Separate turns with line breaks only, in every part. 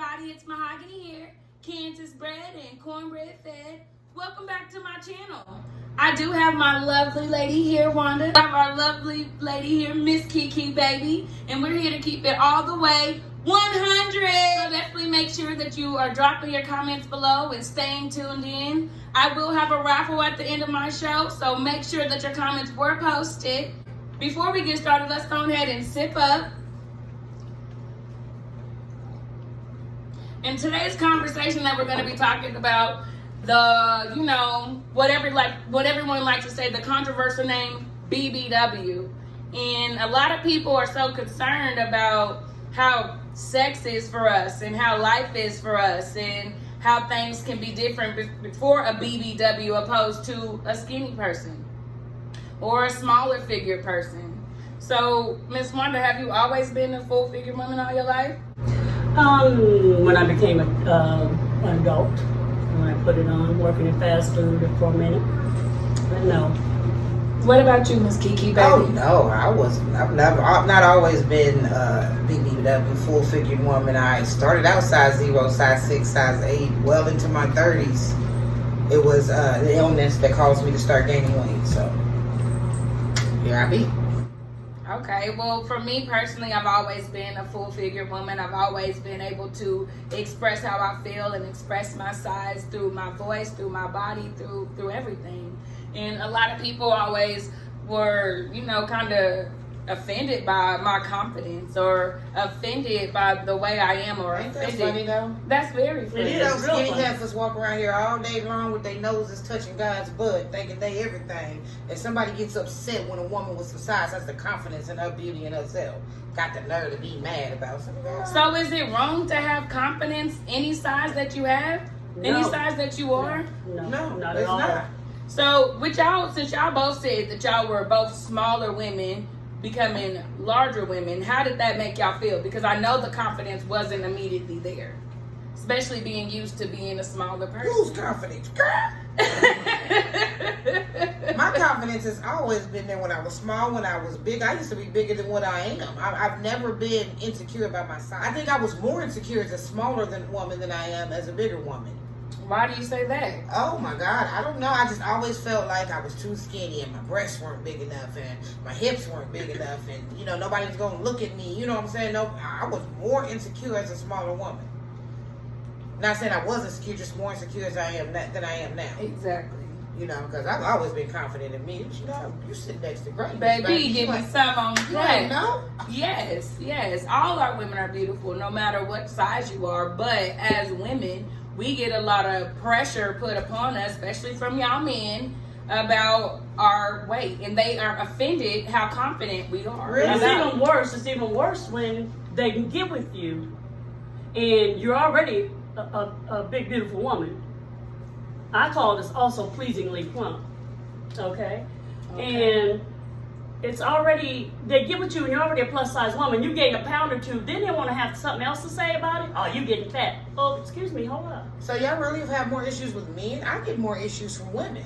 everybody, it's Mahogany here, Kansas bred and cornbread fed. Welcome back to my channel. I do have my lovely lady here, Wanda. I have our lovely lady here, Miss KiKi, baby. And we're here to keep it all the way 100. So definitely make sure that you are dropping your comments below and staying tuned in. I will have a raffle at the end of my show, so make sure that your comments were posted. Before we get started, let's go ahead and sip up. In today's conversation that we're going to be talking about, what everyone likes to say, the controversial name BBW. And a lot of people are so concerned about how sex is for us and how life is for us and how things can be different for a BBW opposed to a skinny person or a smaller figure person. So, Miss Wanda, have you always been a full figure woman all your life?
When I became an adult, when I put it on, working in fast food for a minute. But no.
What about you, Miss KiKi, baby?
Oh no, I've not always been BBW, full figured woman. I started out size 0, size 6, size 8, well into my 30s. It was the illness that caused me to start gaining weight. So here I be.
Okay, well, for me personally, I've always been a full-figured woman. I've always been able to express how I feel and express my size through my voice, through my body, through everything. And a lot of people always were, kind of offended by my confidence or offended by the way I am or
Ain't
offended.
that funny though?
That's very funny.
Skinny heifers walk around here all day long with their noses touching God's butt, thinking they everything. And somebody gets upset when a woman with some size has the confidence in her beauty and herself. Got the nerve to be mad about something.
So is it wrong to have confidence any size that you have?
No.
Any size that you are?
No,
not
at
it's
all.
not.
So with y'all, since y'all both said that y'all were both smaller women becoming larger women, how did that make y'all feel? Because I know the confidence wasn't immediately there, especially being used to being a smaller person.
Whose confidence? Girl. My confidence has always been there when I was small, when I was big. I used to be bigger than what I am. I've never been insecure about my size. I think I was more insecure as a smaller woman than I am as a bigger woman.
Why do you say that?
Oh my God, I don't know. I just always felt like I was too skinny and my breasts weren't big enough and my hips weren't big enough and, nobody was going to look at me. You know what I'm saying? No, I was more insecure as a smaller woman. Not saying I was insecure, just more insecure as I am than I am now.
Exactly.
Because I've always been confident in me. You sit next to great.
Baby, give me some on that.
No?
Yes. All our women are beautiful, no matter what size you are. But as women, we get a lot of pressure put upon us, especially from y'all men, about our weight. And they are offended how confident we are.
Really?
It's even worse when they can get with you and you're already a big, beautiful woman. I call this also pleasingly plump. Okay? And it's already, they get with you and you're already a plus size woman. You gain a pound or two, then they want to have something else to say about it. Oh, you getting fat. Oh, excuse me, hold up.
So y'all really have more issues with men? I get more issues from women.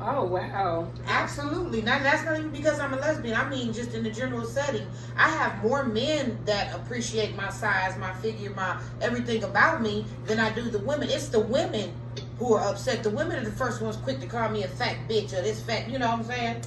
Oh, wow.
Absolutely. That's not even because I'm a lesbian. I mean, just in the general setting, I have more men that appreciate my size, my figure, my everything about me than I do the women. It's the women who are upset. The women are the first ones quick to call me a fat bitch or this fat, you know what I'm saying?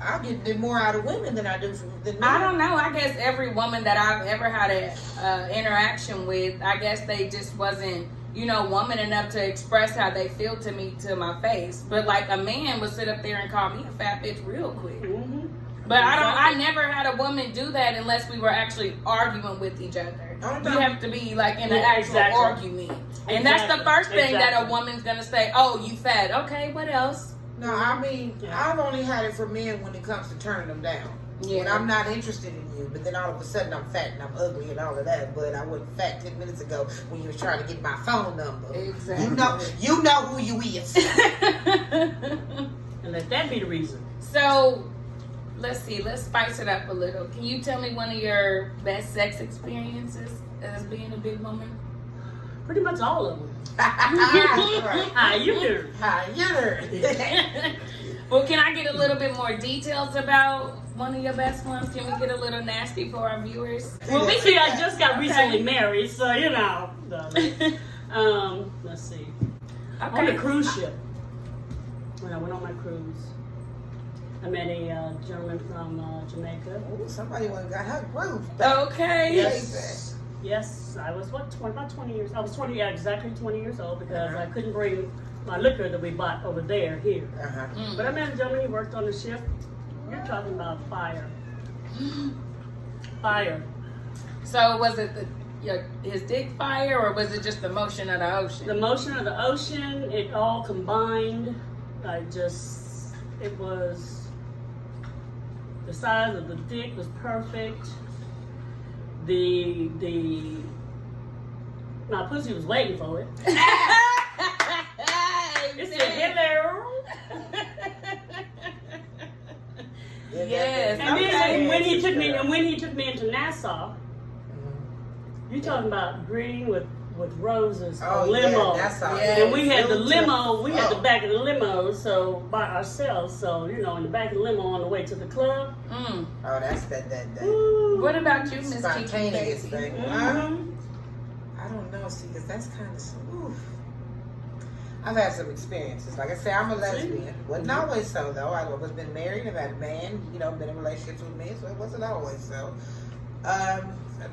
I get more out of women than I do than men.
I don't know. I guess every woman that I've ever had an interaction with, I guess they just wasn't, woman enough to express how they feel to me to my face. But like a man would sit up there and call me a fat bitch real quick.
Mm-hmm.
But I never had a woman do that unless we were actually arguing with each other. You have to be like in an actual argument. And that's the first thing that a woman's gonna say, oh, you fat. Okay, what else?
No, I mean, I've only had it for men when it comes to turning them down. Yeah. When I'm not interested in you, but then all of a sudden I'm fat and I'm ugly and all of that, but I wasn't fat 10 minutes ago when you was trying to get my phone number.
Exactly.
You know who you is.
And let that be the reason.
So, let's spice it up a little. Can you tell me one of your best sex experiences as being a big woman?
Pretty much all of them.
How
you doing?
How you doing?
Well, can I get a little bit more details about one of your best ones? Can we get a little nasty for our viewers?
Well, we see, I just got recently married, so you know. Let's see. On the cruise ship, when I went on my cruise, I met a gentleman from Jamaica.
Ooh, somebody went got her groove.
Okay.
Yes, I was about 20 years. I was 20, yeah, exactly 20 years old because I couldn't bring my liquor that we bought over there here. But I met a gentleman. He worked on the ship. You're talking about fire. Fire.
So was it his dick fire, or was it just the motion of the ocean?
The motion of the ocean, it all combined. It was, the size of the dick was perfect. My pussy was waiting for it. It said hello.
Yes.
And then when he took me into Nassau, you talking about green with roses, a limo. And we had the limo, we had the back of the limo, so by ourselves. So, you know, in the back of the limo on the way to the club.
Oh, that's that.
What about you, Miss
Spontaneous
KiKi?
thing. I don't know, see, because that's kind of smooth. I've had some experiences. Like I say, I'm a lesbian. Wasn't always so, though. I've always been married. I've had a man, you know, been in relationships with me, so it wasn't always so. I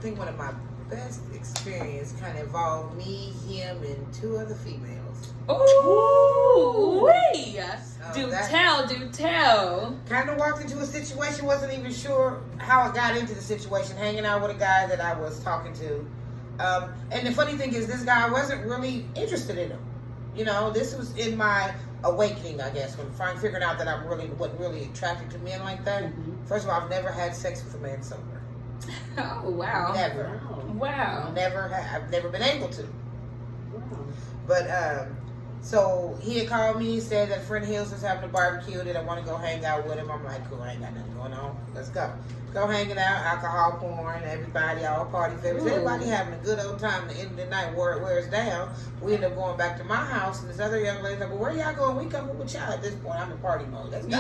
think one of my best experience kind of involved me, him, and 2 other females.
Ooh, do tell.
Kind of walked into a situation, wasn't even sure how I got into the situation, hanging out with a guy that I was talking to. And the funny thing is, this guy, I wasn't really interested in him. You know, this was in my awakening, I guess, when I figured out that I wasn't really attracted to men like that. First of all, I've never had sex with a man sober.
Oh, wow.
Never.
Wow.
I've never been able to.
Wow.
But, so he had called me, said that a friend of his was having a barbecue, that I want to go hang out with him. I'm like, cool, I ain't got nothing going on. Let's go. Go hanging out, alcohol pouring, everybody, all party favorites. Everybody having a good old time. The end of the night, where it wears down. We end up going back to my house, and this other young lady's like, well, where y'all going? We coming with y'all at this point. I'm in party mode. Let's go.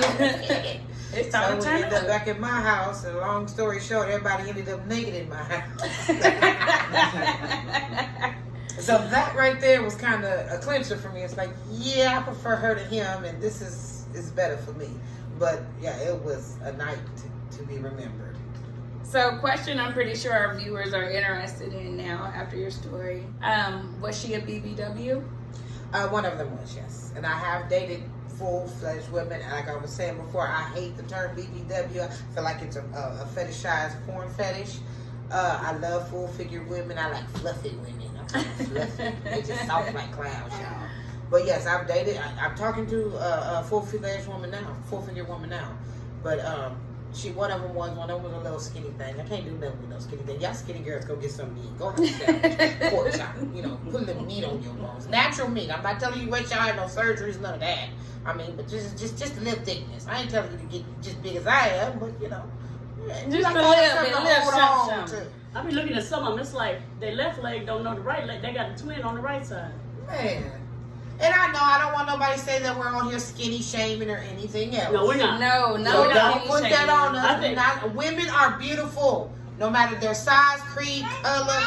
It's time to turn
we ended up
up.
back at my house, and long story short, everybody ended up naked in my house. So that right there was kind of a clincher for me. It's like, yeah, I prefer her to him, and this is better for me. But yeah, it was a night to be remembered.
So, question I'm pretty sure our viewers are interested in now after your story. Was she a BBW?
One of them was, yes. And I have dated full-fledged women. And like I was saying before, I hate the term BBW. I feel like it's a fetishized porn fetish. I love full-figure women. I like fluffy women. I'm fluffy. They just soft like clouds, y'all. But yes, I've dated. I'm talking to a full-fledged woman now, full-figure woman now. But one of them was a little skinny thing. I can't do nothing with no skinny thing. Y'all skinny girls, go get some meat. Go have a sandwich, pork chop. You know, put a little meat on your bones. Natural meat. I'm not telling you wait y'all have no surgeries, none of that. I mean, but just a little thickness. I ain't telling you to get just big as I am, but you know,
just
like
a little bit, a little something.
I be looking at some of them. It's like their left leg don't know the right leg. They got a twin on the right side.
Man. And I know I don't want nobody to say that we're on here skinny shaming or anything else.
No, we're not.
No,
So don't
skinny
put that
shaming.
on us.
I think
Women are beautiful, no matter their size, creed, color,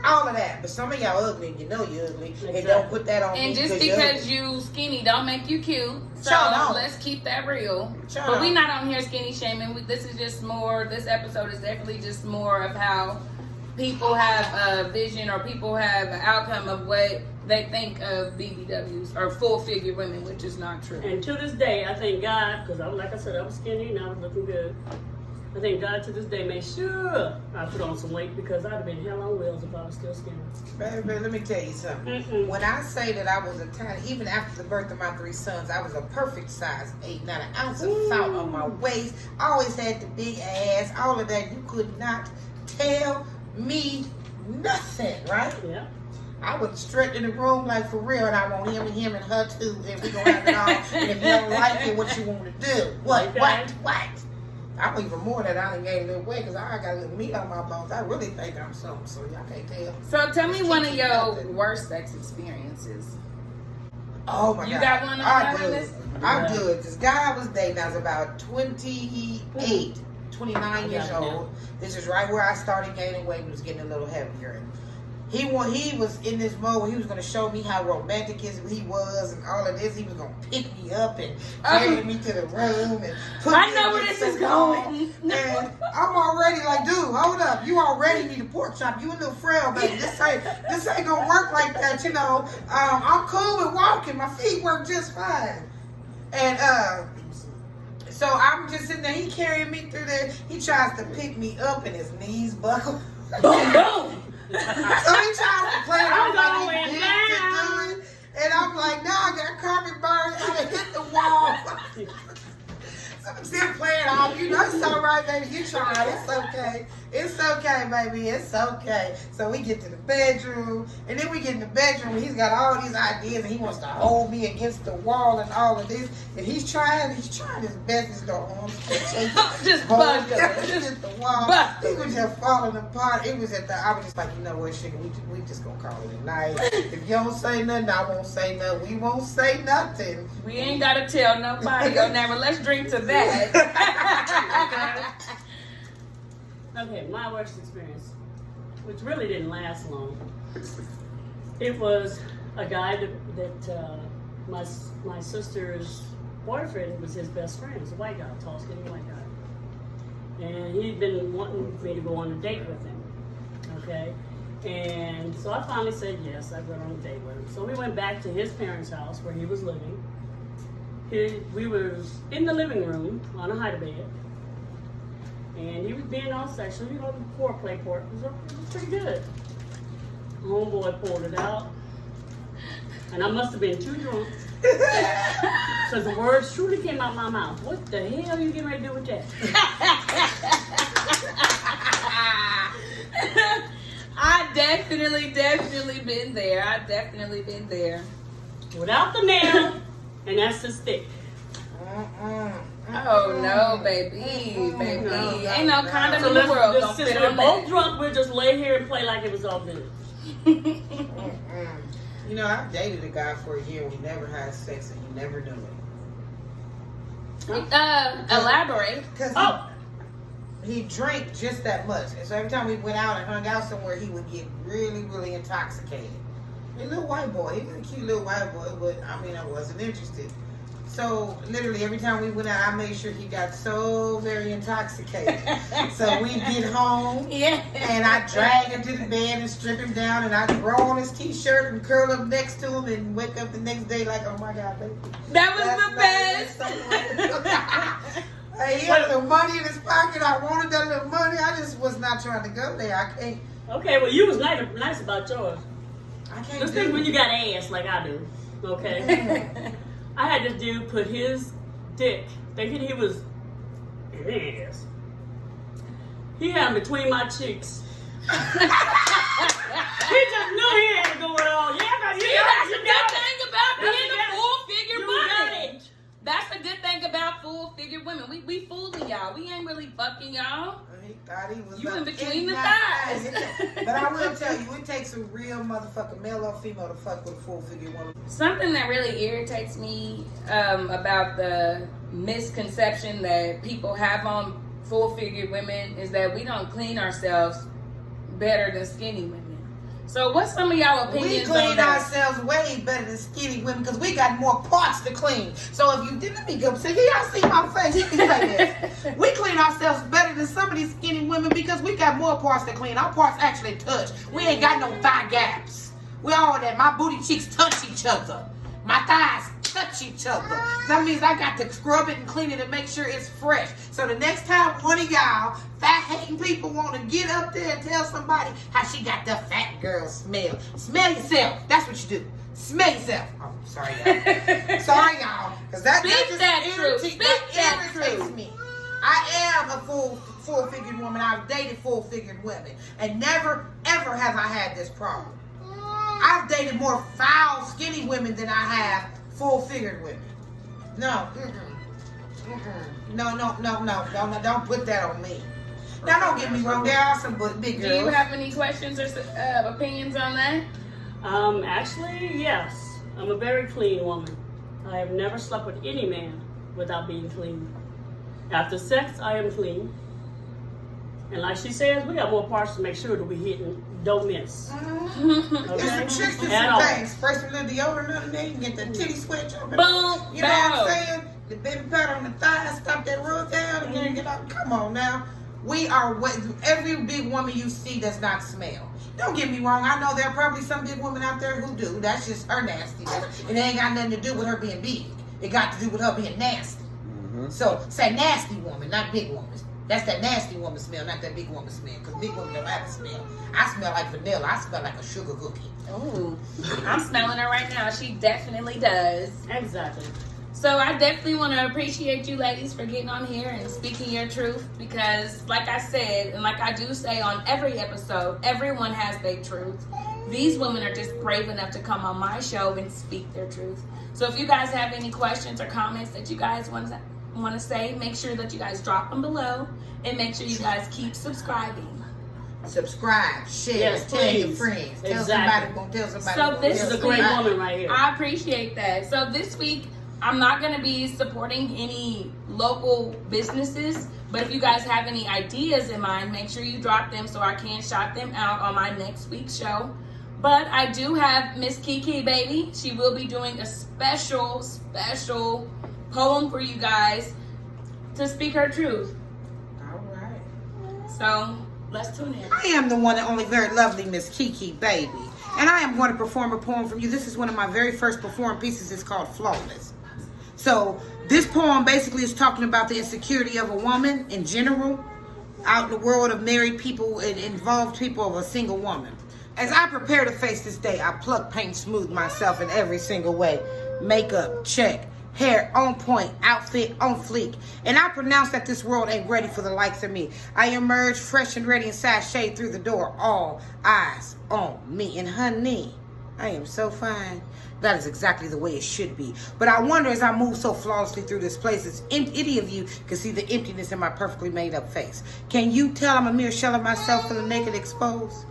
all of that. But some of y'all ugly, and you know you're ugly.
Exactly.
And don't put that on
And
me
just
you're
because
ugly.
you skinny don't make you cute. So
Sure don't.
let's keep that real.
Sure
But we
don't.
not on here skinny shaming. This is just more, this episode is definitely just more of how people have a vision or people have an outcome of what they think of BBWs or full figure women, which is not true.
And to this day, I thank God, because like I said, I was skinny and I was looking good. I thank God to this day made sure I put on some weight because I'd have been hell on wheels if I was still skinny.
Baby, let me tell you something. When I say that I was a tiny, even after the birth of my 3 sons, I was a perfect size 8, not an ounce of fat on my waist. I always had the big ass, all of that. You could not tell me nothing, right?
Yeah.
I would strut in the room like for real, and I want him and her too, and we gonna have it all. And if you don't like it, what you want to do? What? I'm even more than I done gained a little weight because I got a little meat on my bones. I really think I'm something, so y'all can't tell.
So tell me
Just
one
keep
of
it
your
out there.
worst sex experiences.
Oh my God.
You got one on
I
that
do.
list?
I do. This guy I was dating, I was about 28, 29 years old. This is right where I started gaining weight and was getting a little heavier. And he was in this mode where he was going to show me how romantic he was and all of this. He was going to pick me up and carry me to the room and put me
I know
in
where
this
this is
salon.
going.
And I'm already like, dude, hold up. You already need a pork chop. You a little frail, baby. This ain't going to work like that, you know. I'm cool with walking. My feet work just fine. And so I'm just sitting there. He carrying me through there. He tries to pick me up and his knees buckle.
Boom, boom.
So he tries to play it off like he did to do it. And I'm like, no, I got carpet burn. I done hit the wall. So I'm still playing off. You know, it's all right, baby. You tried. It's okay. It's okay, baby. It's okay. So we get to the bedroom. And then we get in the bedroom. He's got all these ideas. And he wants to hold me against the wall and all of this. And he's trying his best. His little arms
Just bug
against the wall. He was just falling apart. It was I was just like, you know what, sugar, we just gonna call it a night. If you don't say nothing, I won't say nothing. We won't say nothing.
We ain't gotta tell nobody your name, but let's drink to that.
Okay, my worst experience, which really didn't last long. It was a guy that my sister's boyfriend was his best friend. He was a white guy, tall, skinny white guy. And he'd been wanting me to go on a date with him. Okay? And so I finally said yes. I went on a date with him. So we went back to his parents' house where he was living. We were in the living room on a hide bed. And he was being all sexual. You know, the foreplay part was pretty good. Homeboy pulled it out. And I must have been too drunk. So the words truly came out my mouth. What the hell are you getting ready to do with that?
I definitely been there. I've definitely been there.
Without the nail, and that's the stick.
Oh no, baby. Ain't no condom in the world gonna
Since
fit
we're
on
both
that.
drunk, we'll just lay here and play like it was all good.
You know, I dated a guy for a year. We never had sex, and he never knew it.
Elaborate.
Because he drank just that much. And so every time we went out and hung out somewhere, he would get really, really intoxicated. A little white boy. He was a cute little white boy, but I mean, I wasn't interested. So literally every time we went out, I made sure he got so very intoxicated. So we get home, and I drag him to the bed and strip him down, and I throw on his t-shirt and curl up next to him and wake up the next day like, oh my God, baby.
That was the best.
Hey, he had some money in his pocket. I wanted that little money. I just was not trying to go there. I can't.
Okay, well, you was nice about yours.
I can't.
Just think when you got ass like I do. Okay. I had this dude put his dick, thinking he was an ass. He had him between my cheeks. He just knew he had to go it all. Yeah, but
See, that's a good thing about being a full-figured woman. That's a good thing about full-figured women. We fooling y'all. We ain't really fucking y'all.
He thought he was
You
up
in between the
that
thighs.
ass. But I will tell you, it takes a real motherfucker, male or female, to fuck with a full-figured woman.
Something that really irritates me about the misconception that people have on full-figured women is that we don't clean ourselves better than skinny women. So what's some of y'all opinions
We
on
clean
that?
ourselves way better than skinny women because we got more parts to clean. So if you didn't, let me go. So y'all see my face? You can say this. We clean ourselves better than some of these skinny women because we got more parts to clean. Our parts actually touch. We ain't got no thigh gaps. We all that. My booty cheeks touch each other. My thighs touch each other. That means I got to scrub it and clean it and make sure it's fresh. So the next time one of y'all fat-hating people want to get up there and tell somebody how she got the fat girl smell. Smell yourself. That's what you do. Smell yourself. Oh, sorry, y'all. Sorry, y'all. Because that just irritates me. I am a full-figured woman. I've dated full-figured women. And never, ever have I had this problem. I've dated more foul, skinny women than I have full-figured women. No. No, don't put that on me. Now, don't get me wrong. There are some big girls.
Do you have any questions or opinions on that?
Actually, yes. I'm a very clean woman. I have never slept with any man without being clean. After sex, I am clean. And like she says, we got more parts to make sure that we hit and don't miss.
There's some tricks to some things. Spray some little deodorant underneath, you get the titty sweat jumping.
Boom,
You know what I'm saying? The baby powder on the thighs, stop that rub down, and then get out. Come on now. We are every big woman you see does not smell. Don't get me wrong. I know there are probably some big women out there who do. That's just her nastiness. And it ain't got nothing to do with her being big. It got to do with her being nasty. So say nasty woman, not big woman. That's that nasty woman smell, not that big woman smell. Because big women don't have a smell. I smell like vanilla. I smell like a sugar cookie.
Ooh, I'm smelling her right now. She definitely does.
Exactly.
So I definitely want to appreciate you ladies for getting on here and speaking your truth, because like I said, and like I do say on every episode, everyone has their truth. These women are just brave enough to come on my show and speak their truth. So if you guys have any questions or comments that you guys want to say, make sure that you guys drop them below, and make sure you guys keep subscribing.
Subscribe, share,
yes,
tell your friends. Tell somebody, tell somebody.
So this
is a great woman right here.
I appreciate that. So this week, I'm not going to be supporting any local businesses, but if you guys have any ideas in mind, make sure you drop them so I can shout them out on my next week's show. But I do have Miss KiKi, baby. She will be doing a special poem for you guys to speak her truth.
All right.
So let's tune in.
I am the one and only very lovely Miss KiKi, baby. And I am going to perform a poem from you. This is one of my very first performed pieces. It's called Flawless. So this poem basically is talking about the insecurity of a woman in general, out in the world of married people and involved people of a single woman. As I prepare to face this day, I pluck, paint, smooth myself in every single way. Makeup, check. Hair on point, outfit on fleek. And I pronounce that this world ain't ready for the likes of me. I emerge fresh and ready and sashay through the door. All eyes on me. And honey, I am so fine. That is exactly the way it should be. But I wonder as I move so flawlessly through this place, as any of you can see the emptiness in my perfectly made up face. Can you tell I'm a mere shell of myself feeling naked exposed?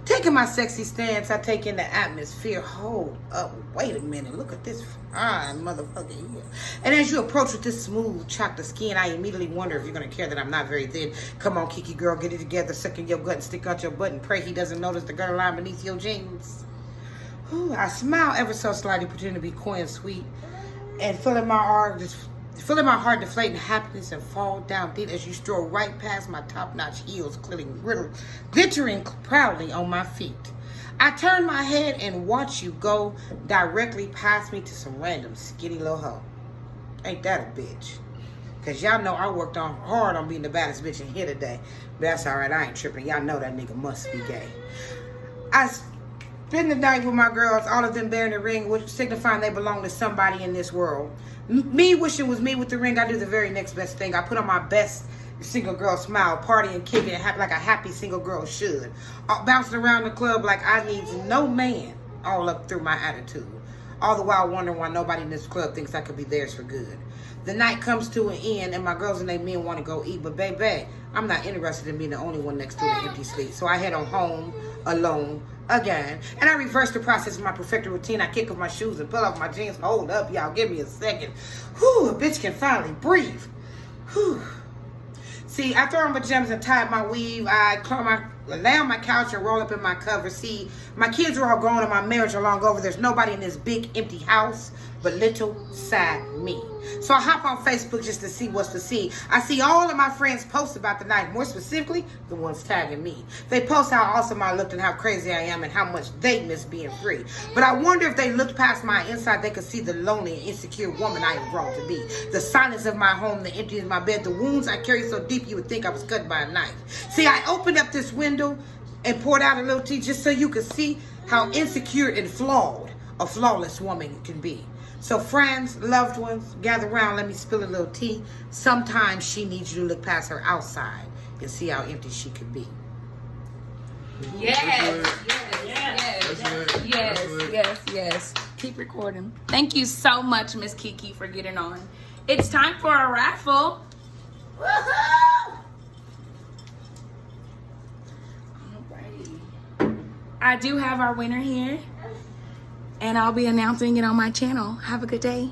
Taking my sexy stance, I take in the atmosphere. Hold up, wait a minute, look at this fine motherfucker here. And as you approach with this smooth, chocolate skin, I immediately wonder if you're going to care that I'm not very thin. Come on, KiKi girl, get it together, suck in your gut and stick out your butt and pray he doesn't notice the gutter line beneath your jeans. Ooh, I smile ever so slightly, pretending to be coy and sweet, and feeling my heart deflate in happiness and fall down deep as you stroll right past my top-notch heels, glittering proudly on my feet. I turn my head and watch you go directly past me to some random skinny little hoe. Ain't that a bitch? Because y'all know I worked hard on being the baddest bitch in here today. But that's alright, I ain't tripping. Y'all know that nigga must be gay. I spend the night with my girls, all of them bearing the ring, which signifying they belong to somebody in this world. Me wishing was me with the ring, I do the very next best thing. I put on my best single girl smile, party and kick it like a happy single girl should. Bouncing around the club like I need no man, all up through my attitude. All the while wondering why nobody in this club thinks I could be theirs for good. The night comes to an end and my girls and they men want to go eat, but baby, I'm not interested in being the only one next to an empty seat. So I head on home alone again, and I reverse the process of my perfected routine. I kick off my shoes and pull off my jeans. Hold up, y'all, give me a second. Whew, a bitch can finally breathe. Whew. See, I throw on my gems and tie up my weave. I lay on my couch and roll up in my cover. See, my kids are all grown and my marriage are long over. There's nobody in this big empty house but little sad me. So I hop on Facebook just to see what's to see. I see all of my friends post about the night, more specifically, the ones tagging me. They post how awesome I looked and how crazy I am and how much they miss being free. But I wonder if they looked past my inside, they could see the lonely and insecure woman I am grown to be. The silence of my home, the emptiness of my bed, the wounds I carry so deep you would think I was cut by a knife. See, I opened up this window and poured out a little tea just so you could see how insecure and flawed a flawless woman can be. So friends, loved ones, gather around, let me spill a little tea. Sometimes she needs you to look past her outside and see how empty she could be.
Yes. Keep recording. Thank you so much, Miss KiKi, for getting on. It's time for our raffle. Woohoo! Alrighty. I do have our winner here. and I'll be announcing it on my channel. Have a good day.